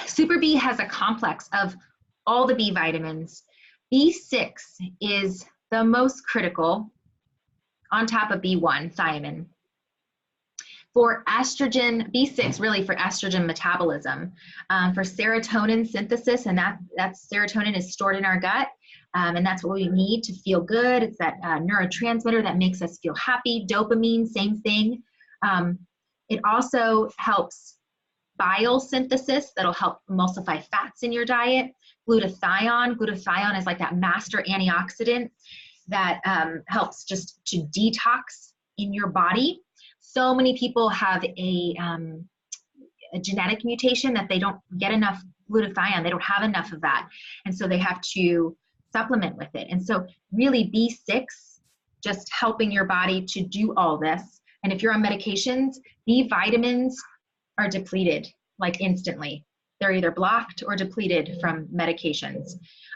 Super B has a complex of all the B vitamins. B6 is the most critical on top of B1, thiamine. For estrogen, B6 really for estrogen metabolism, for serotonin synthesis, and that serotonin is stored in our gut, and that's what we need to feel good. It's that neurotransmitter that makes us feel happy. Dopamine, same thing. It also helps bile synthesis that'll help emulsify fats in your diet. Glutathione is like that master antioxidant that helps just to detox in your body. So many people have a genetic mutation that they don't get enough glutathione. They don't have enough of that. And so they have to supplement with it. And so really B6, just helping your body to do all this. And if you're on medications, B vitamins are depleted like instantly. They're either blocked or depleted from medications.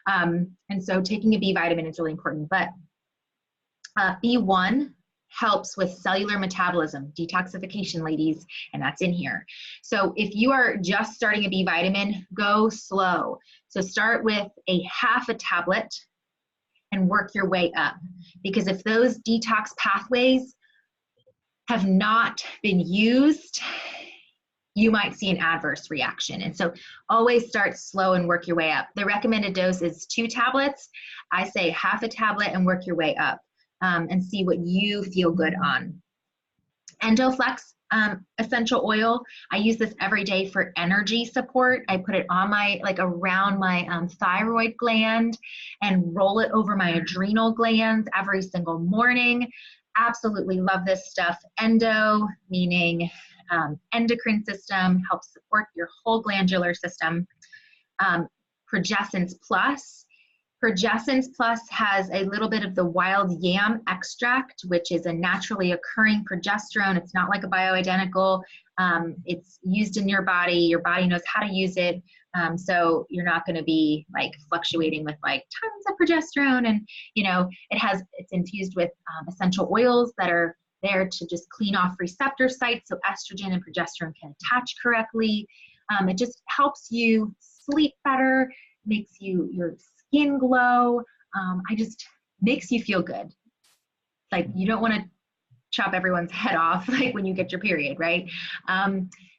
And so taking a B vitamin is really important. But B1 helps with cellular metabolism, detoxification, ladies, and that's in here. So if you are just starting a B vitamin, go slow. So start with a half a tablet and work your way up. Because if those detox pathways have not been used, you might see an adverse reaction. And so always start slow and work your way up. The recommended dose is 2 tablets. I say half a tablet and work your way up and see what you feel good on. Endoflex essential oil. I use this every day for energy support. I put it on my, like around my thyroid gland and roll it over my adrenal glands every single morning. Absolutely love this stuff. Endo, meaning endocrine system, helps support your whole glandular system. Progessence Plus. Progessence Plus has a little bit of the wild yam extract, which is a naturally occurring progesterone. It's not like a bioidentical. It's used in your body. Your body knows how to use it. So you're not going to be like fluctuating with like tons of progesterone. And, you know, it's infused with essential oils that are there to just clean off receptor sites so estrogen and progesterone can attach correctly. It just helps you sleep better, makes your skin glow. Makes you feel good. Like you don't want to chop everyone's head off like when you get your period, right?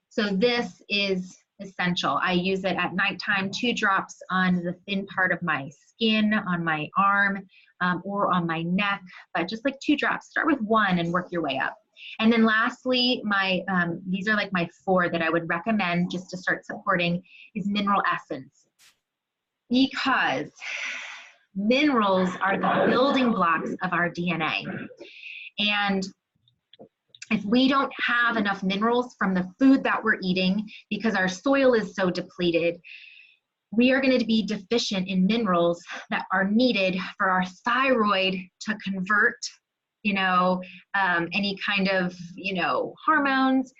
So this is essential. I use it at nighttime, 2 drops on the thin part of my skin, on my arm, or on my neck, but just like 2 drops. Start with 1 and work your way up. And then lastly, these are like my 4 that I would recommend just to start supporting is mineral essence. Because minerals are the building blocks of our DNA. And if we don't have enough minerals from the food that we're eating, because our soil is so depleted, we are going to be deficient in minerals that are needed for our thyroid to convert, you know, any kind of, you know, hormones.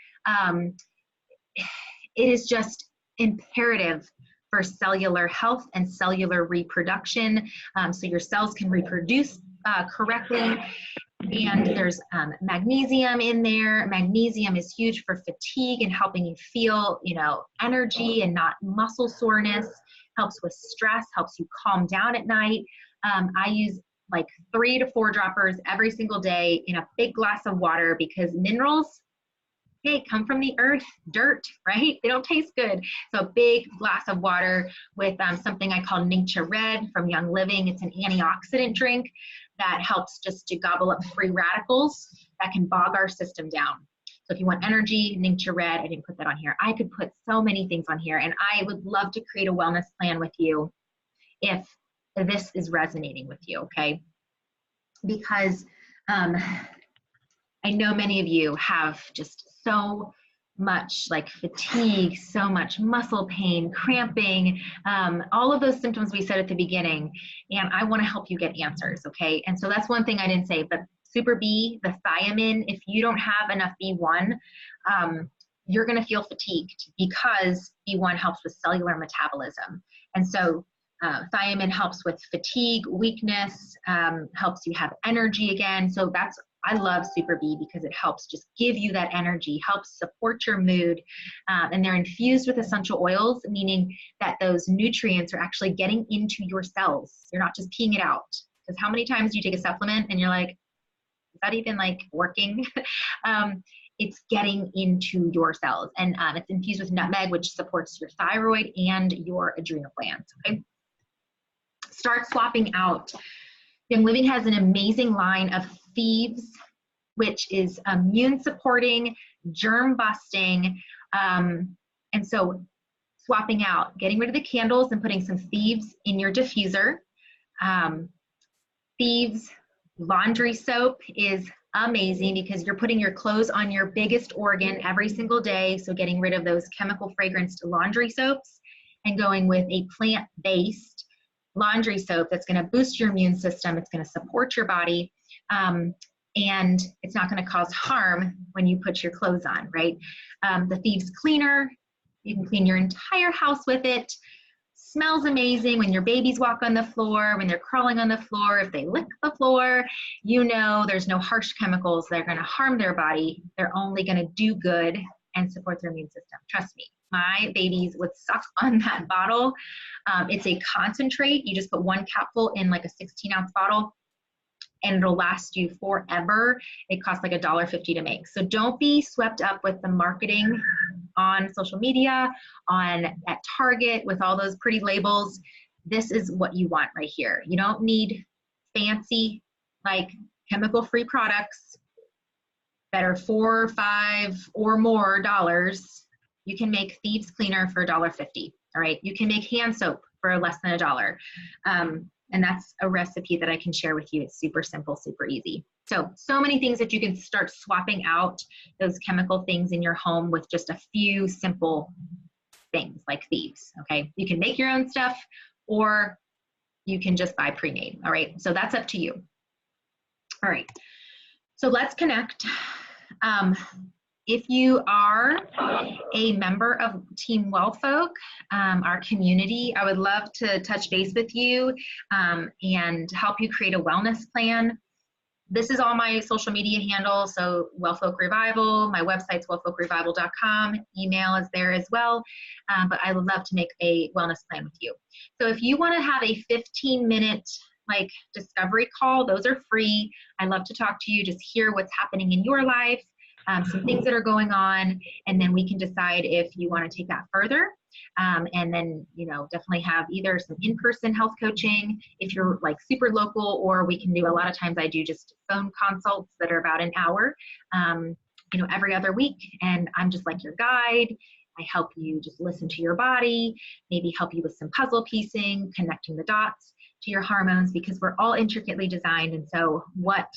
It is just imperative for cellular health and cellular reproduction, so your cells can reproduce correctly. And there's magnesium in there. Magnesium is huge for fatigue and helping you feel, you know, energy and not muscle soreness. Helps with stress, helps you calm down at night. I use like 3 to 4 droppers every single day in a big glass of water because minerals, hey, come from the earth, dirt, right? They don't taste good. So a big glass of water with something I call Nature Red from Young Living. It's an antioxidant drink that helps just to gobble up free radicals that can bog our system down. So if you want energy, Nature Red, I didn't put that on here. I could put so many things on here, and I would love to create a wellness plan with you if this is resonating with you, okay? Because I know many of you have just so much like fatigue, so much muscle pain, cramping, all of those symptoms we said at the beginning, and I want to help you get answers, okay? And so that's one thing I didn't say, but Super B, the thiamine, if you don't have enough B1, you're going to feel fatigued because B1 helps with cellular metabolism. And so thiamine helps with fatigue, weakness, helps you have energy again. So I love Super B because it helps just give you that energy, helps support your mood, and they're infused with essential oils, meaning that those nutrients are actually getting into your cells. You're not just peeing it out. Because how many times do you take a supplement and you're like, is that even like working? It's getting into your cells, and it's infused with nutmeg, which supports your thyroid and your adrenal glands, okay? Start swapping out. Young Living has an amazing line of Thieves, which is immune supporting, germ busting, and so swapping out, getting rid of the candles and putting some Thieves in your diffuser. Thieves laundry soap is amazing because you're putting your clothes on your biggest organ every single day, so getting rid of those chemical fragranced laundry soaps and going with a plant-based laundry soap that's going to boost your immune system. It's going to support your body, and it's not going to cause harm when you put your clothes on, right? The Thieves cleaner, you can clean your entire house with it. Smells amazing when your babies walk on the floor, when they're crawling on the floor, if they lick the floor, you know there's no harsh chemicals that are going to harm their body. They're only going to do good and support their immune system. Trust me, my babies would suck on that bottle. It's a concentrate. You just put 1 capful in like a 16-ounce bottle, and it'll last you forever. It costs like $1.50 to make. So don't be swept up with the marketing on social media, at Target with all those pretty labels. This is what you want right here. You don't need fancy, like chemical-free products. that are $4, $5, or more dollars, you can make thieves cleaner for $1.50. All right, you can make hand soap for less than $1. And that's a recipe that I can share with you. It's super simple, super easy. So many things that you can start swapping out those chemical things in your home with just a few simple things like thieves, okay? You can make your own stuff, or you can just buy pre-made, all right? So that's up to you. All right, so let's connect. If you are a member of Team Wellfolk, our community, I would love to touch base with you and help you create a wellness plan. This is all my social media handles, so Wellfolk Revival, my website's wellfolkrevival.com, email is there as well, but I would love to make a wellness plan with you. So if you want to have a 15-minute like discovery call, those are free. I love to talk to you, just hear what's happening in your life, some things that are going on, and then we can decide if you want to take that further. And then, you know, definitely have either some in-person health coaching if you're like super local, or we can do, a lot of times I do just phone consults that are about an hour, you know, every other week. And I'm just like your guide. I help you just listen to your body, maybe help you with some puzzle piecing, connecting the dots to your hormones, because we're all intricately designed. And so what,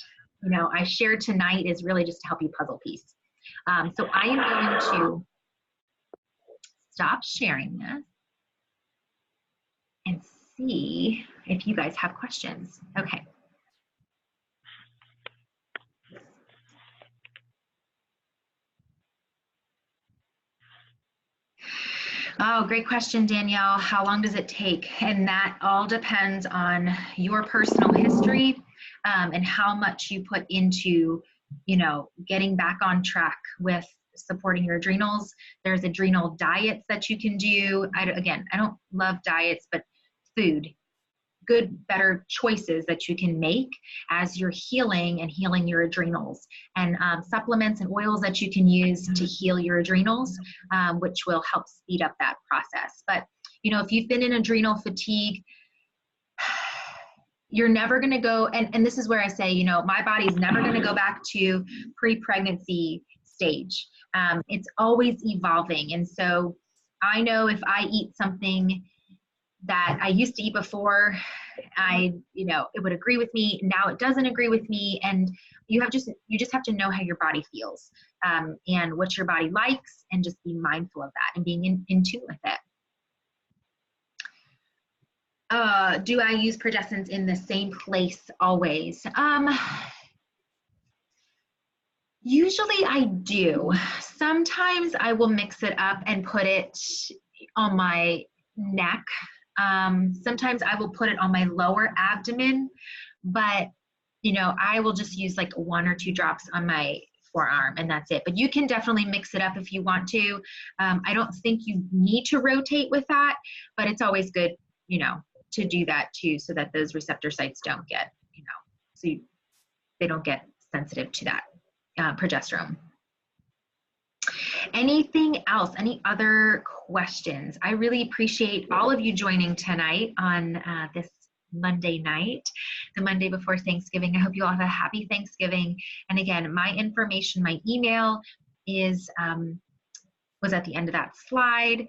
you know, I shared tonight is really just to help you puzzle piece. So I am going to stop sharing this and see if you guys have questions. Okay. Oh, great question, Danielle. How long does it take? And that all depends on your personal history and how much you put into, you know, getting back on track with supporting your adrenals. There's adrenal diets that you can do. Again, I don't love diets, but food, good, better choices that you can make as you're healing and healing your adrenals, and supplements and oils that you can use to heal your adrenals, which will help speed up that process. But, you know, if you've been in adrenal fatigue, you're never going to go, and this is where I say, you know, my body's never going to go back to pre-pregnancy stage. It's always evolving. And so I know if I eat something that I used to eat before, you know, it would agree with me. Now it doesn't agree with me. And you just have to know how your body feels, and what your body likes, and just be mindful of that and being in tune with it. Do I use progestins in the same place always? Usually I do. Sometimes I will mix it up and put it on my neck. Sometimes I will put it on my lower abdomen, but, you know, I will just use like 1 or 2 drops on my forearm, and that's it. But you can definitely mix it up if you want to. I don't think you need to rotate with that, but it's always good, you know, to do that too, so that those receptor sites don't get, you know, so they don't get sensitive to that progesterone. Anything else? Any other questions? I really appreciate all of you joining tonight on this Monday night, the Monday before Thanksgiving. I hope you all have a happy Thanksgiving. And again, my information, my email is was at the end of that slide.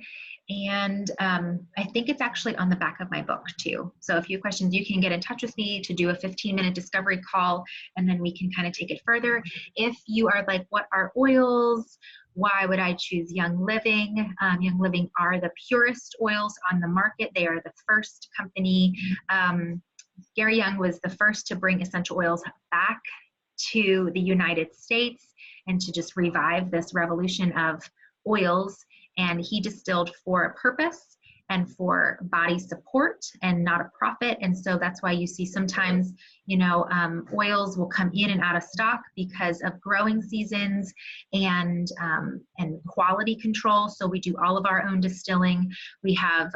And I think it's actually on the back of my book too. So if you have questions, you can get in touch with me to do a 15-minute discovery call, and then we can kind of take it further. If you are like, what are oils? Why would I choose Young Living? Young Living are the purest oils on the market. They are the first company. Gary Young was the first to bring essential oils back to the United States and to just revive this revolution of oils. And he distilled for a purpose and for body support and not a profit. And so that's why you see sometimes, you know, oils will come in and out of stock because of growing seasons and quality control. So we do all of our own distilling. We have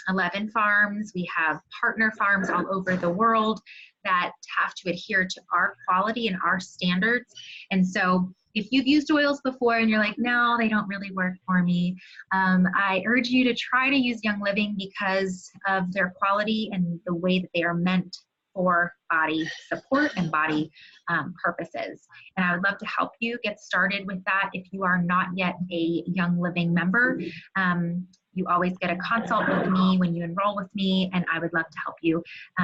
11 farms. We have partner farms all over the world that have to adhere to our quality and our standards. And so if you've used oils before and you're like, no, they don't really work for me, I urge you to try to use Young Living because of their quality and the way that they are meant for body support and body purposes. And I would love to help you get started with that. If you are not yet a Young Living member, you always get a consult with me when you enroll with me, and I would love to help you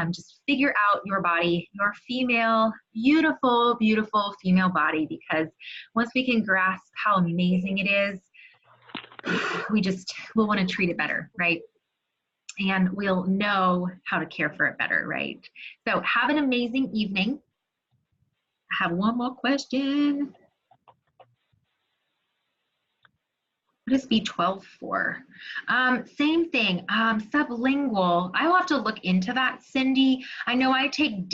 just figure out your body, your female, beautiful, beautiful female body, because once we can grasp how amazing it is, we'll want to treat it better, right? And we'll know how to care for it better, right? So have an amazing evening. I have one more question. What is B12 for? Same thing, sublingual. I will have to look into that, Cindy. I know I take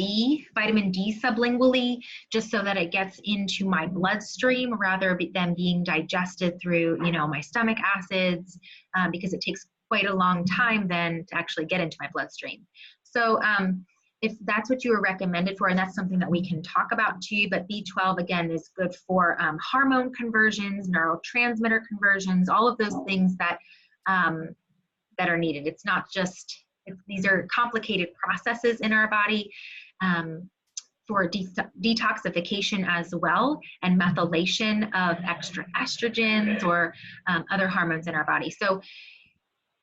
vitamin D sublingually, just so that it gets into my bloodstream rather than being digested through, my stomach acids, because it takes quite a long time then to actually get into my bloodstream. So if that's what you were recommended for, and that's something that we can talk about too, but B12 again is good for hormone conversions, neurotransmitter conversions, all of those things that that are needed. It's not just, these are complicated processes in our body for detoxification as well, and methylation of extra estrogens or other hormones in our body. So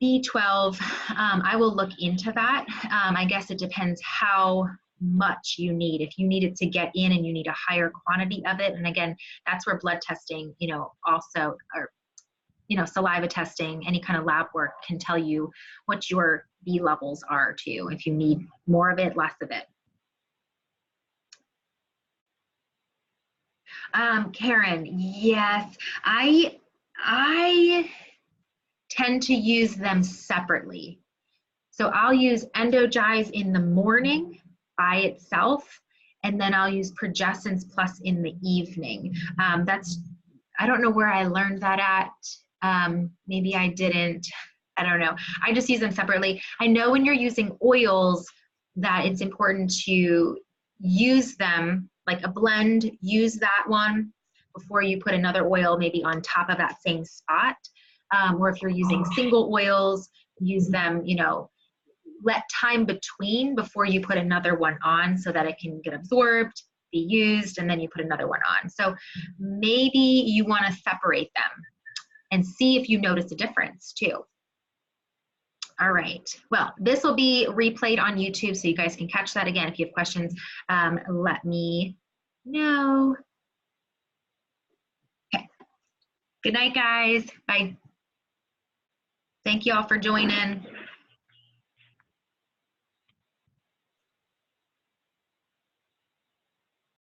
B12, I will look into that. I guess it depends how much you need. If you need it to get in and you need a higher quantity of it, and again, that's where blood testing, also, or, saliva testing, any kind of lab work can tell you what your B levels are too, if you need more of it, less of it. Karen, yes, I tend to use them separately. So I'll use Endogize in the morning by itself, and then I'll use Progestins Plus in the evening. I don't know where I learned that at. Maybe I didn't. I don't know. I just use them separately. I know when you're using oils that it's important to use them like a blend, use that one before you put another oil maybe on top of that same spot. Or if you're using single oils, use them, let time between before you put another one on so that it can get absorbed, be used, and then you put another one on. So maybe you want to separate them and see if you notice a difference too. All right, well, this will be replayed on YouTube, so you guys can catch that again. If you have questions, let me know. Okay, good night, guys. Bye. Thank you all for joining.